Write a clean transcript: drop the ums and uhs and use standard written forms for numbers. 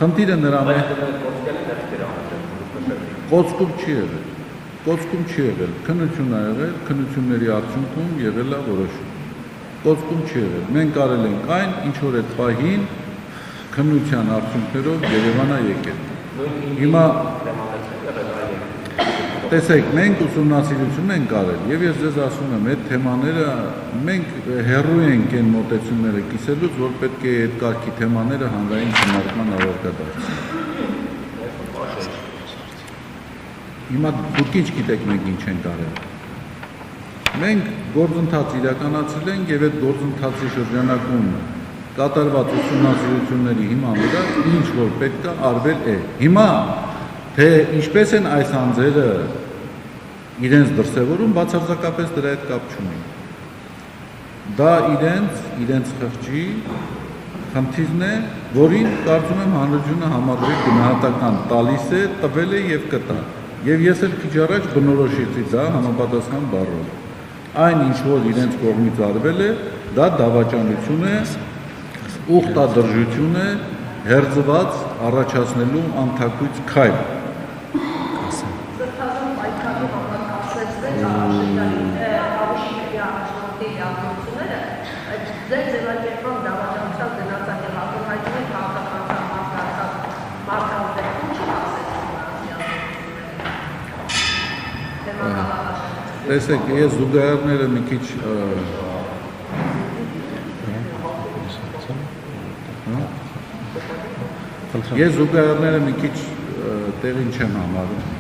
Խնդիրը նրան է կոծկում չի եղել, քննություն ա եղել, քննությունների արդյունքում եղել է որոշում, կոծկում չի եղել, մենք արել ենք այն, ինչ որ այդ պահին քննության արդյունքներով Երևան ա եկել, հիմա տեսեք, մենք ուսումնասիրություն ենք արել, եւ ես ձեզ ասում եմ, այդ թեմաները մենք հեռու ենք այն մոտեցումները կիսելուց, որ պետք է այդ կարգի թեմաները հանրային քննարկման առարկա դարձնեն։ Հիմա դուք ինչ գիտեք մենք ինչ ենք արել։ Մենք գործընթաց իրականացրել ենք եւ այդ գործընթացի շրջանակում կատարված ուսումնասիրությունների հիման վրա ինչ որ պետք է արվել է։ Հիմա թե ինչպես են այս անձերը իրենց դրսևորում, բացարձակապես դրա հետ կապ չունի։ Դա իրենց խղճի խնդիրն է, որին կարծում եմ հանրությունը համառոտ գնահատական տալիս է, տվել է եւ կտա։ Եվ ես էլ քիչ առաջ բնորոշեցի դա համապատասխան բառով։ Այն ինչ որ իրենց կողմից արվել է, դա դավաճանություն է, ուխտադրժություն է, հերձված առաջացնելու անթակույց քայլ։ Տեսեք, ես զուգահեռները մի քիչ տեղին չեմ համարում։